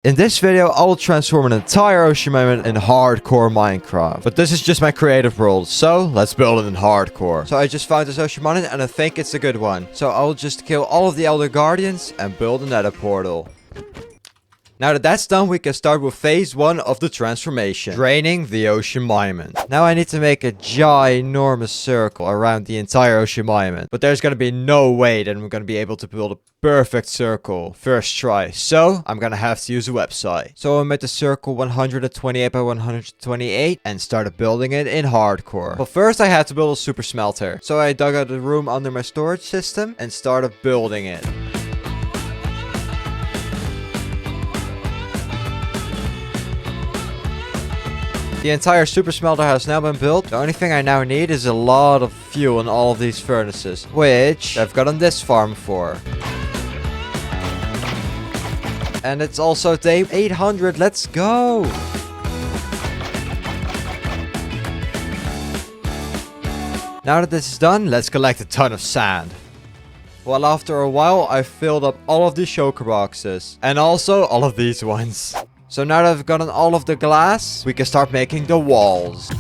In this video, I will transform an entire ocean moment in hardcore Minecraft. But this is just my creative world, so let's build it in hardcore. So I just found this ocean moment and I think it's a good one. So I'll just kill all of the Elder Guardians and build a Nether portal. Now that that's done, we can start with phase 1 of the transformation. Draining the ocean monument. Now I need to make a ginormous circle around the entire ocean monument. But there's gonna be no way that I'm gonna be able to build a perfect circle first try. So I'm gonna have to use a website. So I made the circle 128 by 128 and started building it in hardcore. But first I had to build a super smelter. So I dug out a room under my storage system and started building it. The entire super smelter has now been built. The only thing I now need is a lot of fuel in all of these furnaces, which I've got on this farm for. And it's also day 800. Let's go! Now that this is done, let's collect a ton of sand. Well, after a while, I filled up all of the shulker boxes. And also all of these ones. So now that I've gotten all of the glass, we can start making the walls.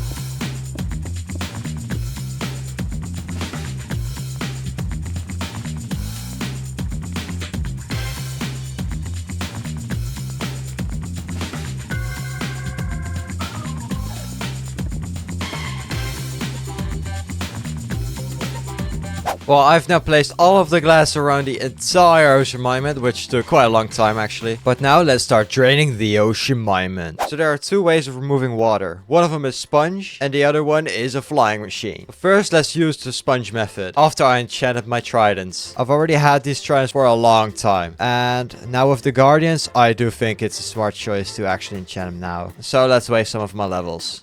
Well, I've now placed all of the glass around the entire ocean monument, which took quite a long time actually. But now let's start draining the ocean monument. So there are two ways of removing water. One of them is sponge and the other one is a flying machine. First, let's use the sponge method after I enchanted my tridents. I've already had these tridents for a long time. And now with the guardians, I do think it's a smart choice to actually enchant them now. So let's waste some of my levels.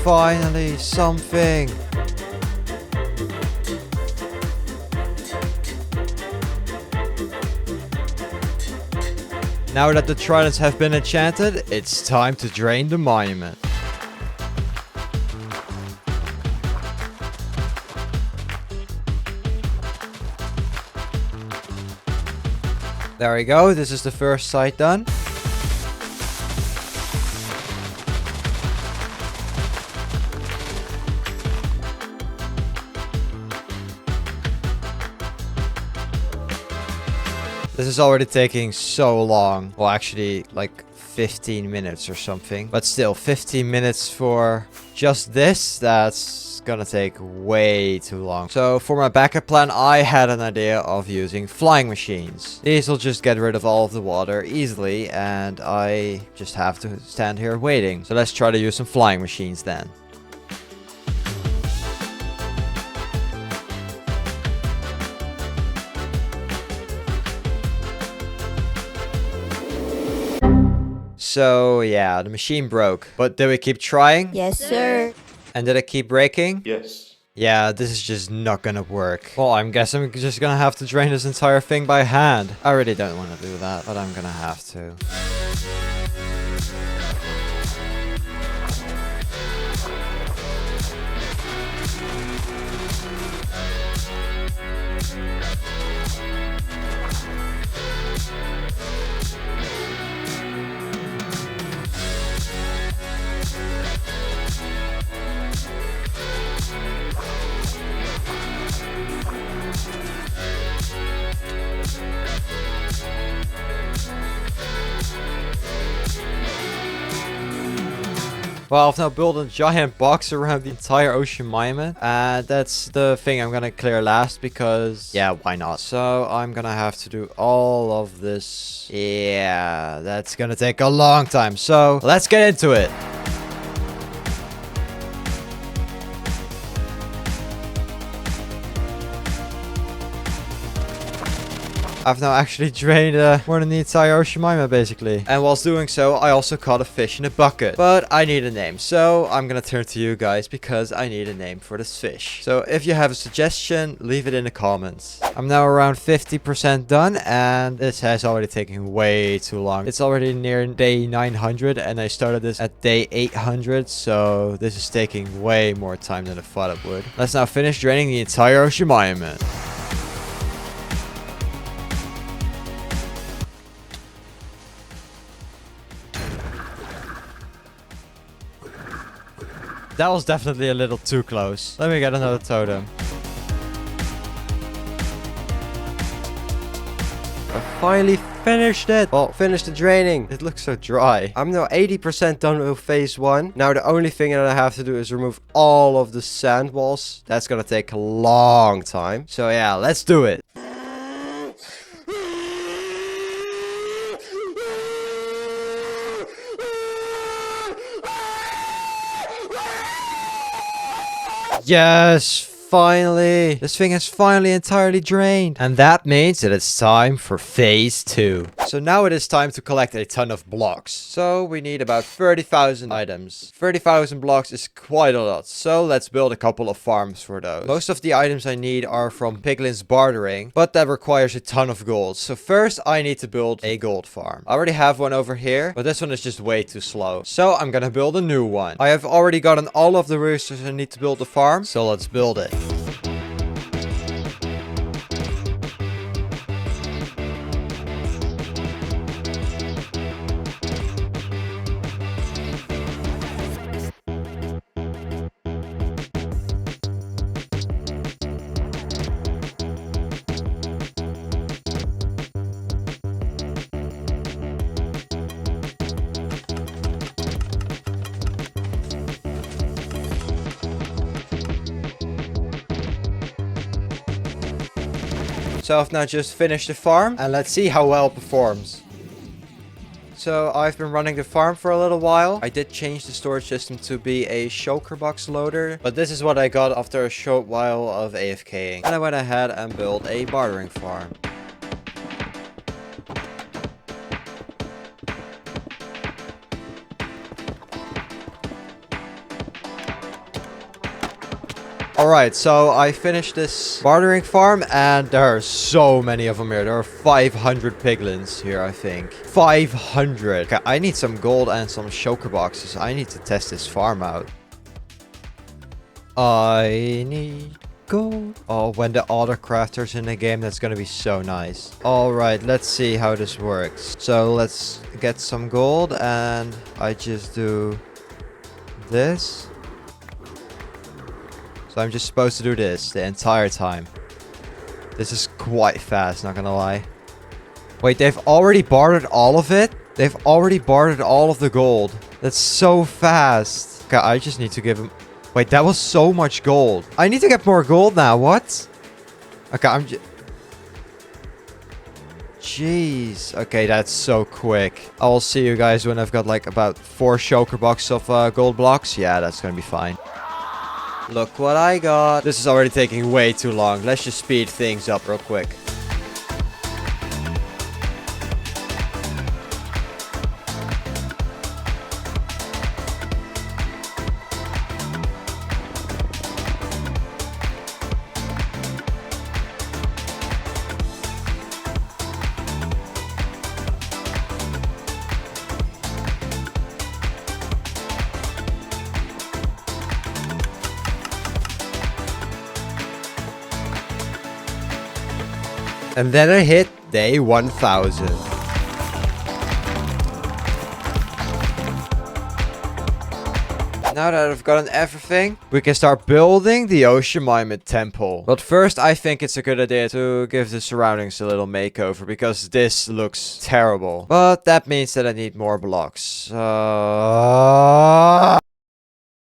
Finally, something. Now that the tridents have been enchanted, it's time to drain the monument. There we go, this is the first side done. This is already taking so long. Well, actually, like 15 minutes or something. But still, 15 minutes for just this? That's gonna take way too long. So for my backup plan, I had an idea of using flying machines. These will just get rid of all of the water easily, and I just have to stand here waiting. So let's try to use some flying machines then. So yeah, the machine broke. But did we keep trying? Yes, sir. And did it keep breaking? Yes. Yeah, this is just not gonna work. Well, I guess I'm just gonna have to drain this entire thing by hand. I really don't want to do that, but I'm gonna have to. Well, I've now built a giant box around the entire ocean monument. And that's the thing I'm gonna clear last because, yeah, why not? So I'm gonna have to do all of this. Yeah, that's gonna take a long time. So let's get into it. I've now actually drained more than the entire ocean mine, basically. And whilst doing so, I also caught a fish in a bucket. But I need a name, so I'm gonna turn to you guys because I need a name for this fish. So if you have a suggestion, leave it in the comments. I'm now around 50% done, and this has already taken way too long. It's already near day 900, and I started this at day 800, so this is taking way more time than I thought it would. Let's now finish draining the entire ocean monument. That was definitely a little too close. Let me get another totem. I finally finished it. Well, finished the draining. It looks so dry. I'm now 80% done with phase 1. Now the only thing that I have to do is remove all of the sand walls. That's gonna take a long time. So yeah, let's do it. Yes, finally. This thing is finally entirely drained. And that means that it's time for phase 2. So now it is time to collect a ton of blocks. So we need about 30,000 items. 30,000 blocks is quite a lot. So let's build a couple of farms for those. Most of the items I need are from Piglin's bartering, but that requires a ton of gold. So first I need to build a gold farm. I already have one over here, but this one is just way too slow. So I'm gonna build a new one. I have already gotten all of the roosters I need to build the farm. So let's build it. So I've now just finished the farm, and let's see how well it performs. So I've been running the farm for a little while. I did change the storage system to be a shulker box loader, but this is what I got after a short while of AFKing. And I went ahead and built a bartering farm. Alright, so I finished this bartering farm, and there are so many of them here. There are 500 piglins here, I think. 500. Okay, I need some gold and some shulker boxes. I need to test this farm out. I need gold. Oh, when the auto crafter's in the game, that's gonna be so nice. Alright, let's see how this works. So let's get some gold, and I just do this. So I'm just supposed to do this the entire time. This is quite fast, not gonna lie. Wait, they've already bartered all of it? They've already bartered all of the gold. That's so fast. Okay, I just need to give him... Wait, that was so much gold. I need to get more gold now, what? Okay, I'm just... Jeez. Okay, that's so quick. I'll see you guys when I've got like about 4 shulker boxes of gold blocks. Yeah, that's gonna be fine. Look what I got. This is already taking way too long. Let's just speed things up real quick. And then I hit day 1000. Now that I've gotten everything, we can start building the Ocean Monument Temple. But first, I think it's a good idea to give the surroundings a little makeover, because this looks terrible. But that means that I need more blocks.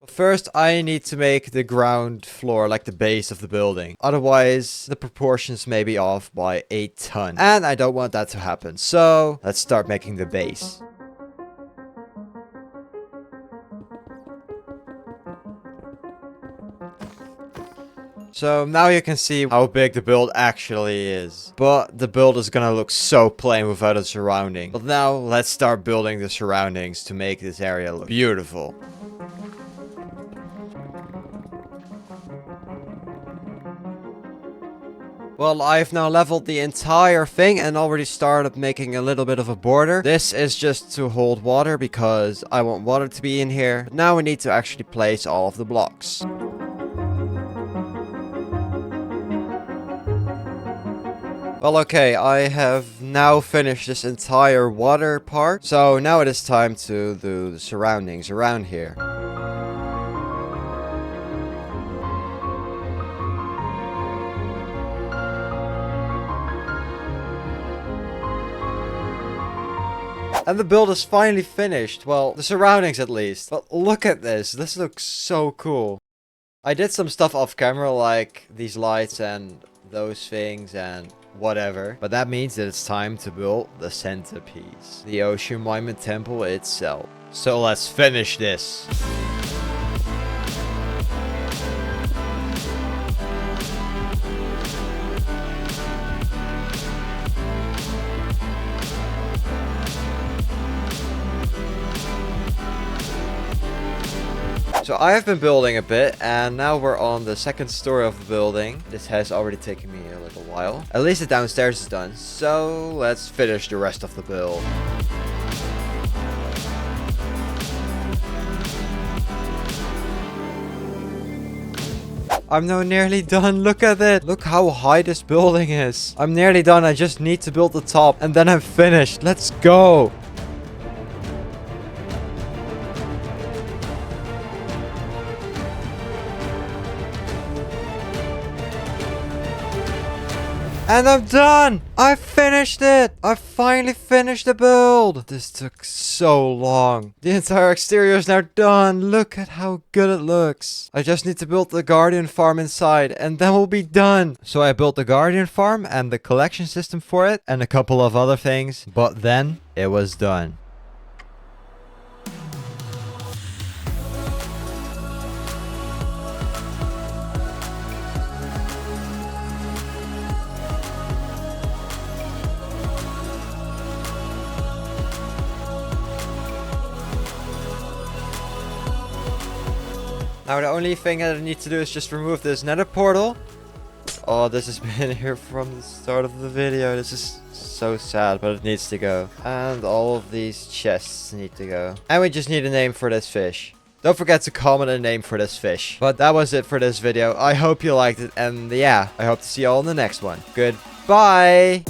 First, I need to make the ground floor like the base of the building. Otherwise, the proportions may be off by a ton. And I don't want that to happen. So, let's start making the base. So now you can see how big the build actually is. But the build is gonna look so plain without the surrounding. But now let's start building the surroundings to make this area look beautiful. Well, I've now leveled the entire thing and already started making a little bit of a border. This is just to hold water because I want water to be in here. But now we need to actually place all of the blocks. Well, okay, I have now finished this entire water part. So now it is time to do the surroundings around here. And the build is finally finished. Well, the surroundings at least. But look at this. This looks so cool. I did some stuff off camera like these lights and those things and whatever. But that means that it's time to build the centerpiece. The Ocean Monument Temple itself. So let's finish this. So I have been building a bit, and now we're on the second story of the building. This has already taken me a little while. At least the downstairs is done, so let's finish the rest of the build. I'm now nearly done. Look at it. Look how high this building is. I'm nearly done. I just need to build the top, and then I'm finished. Let's go. And I'm done! I finished it! I finally finished the build! This took so long. The entire exterior is now done. Look at how good it looks. I just need to build the Guardian Farm inside and then we'll be done. So I built the Guardian Farm and the collection system for it and a couple of other things. But then it was done. Now the only thing that I need to do is just remove this nether portal. Oh, this has been here from the start of the video. This is so sad, but it needs to go. And all of these chests need to go. And we just need a name for this fish. Don't forget to comment a name for this fish. But that was it for this video. I hope you liked it. And yeah, I hope to see you all in the next one. Goodbye.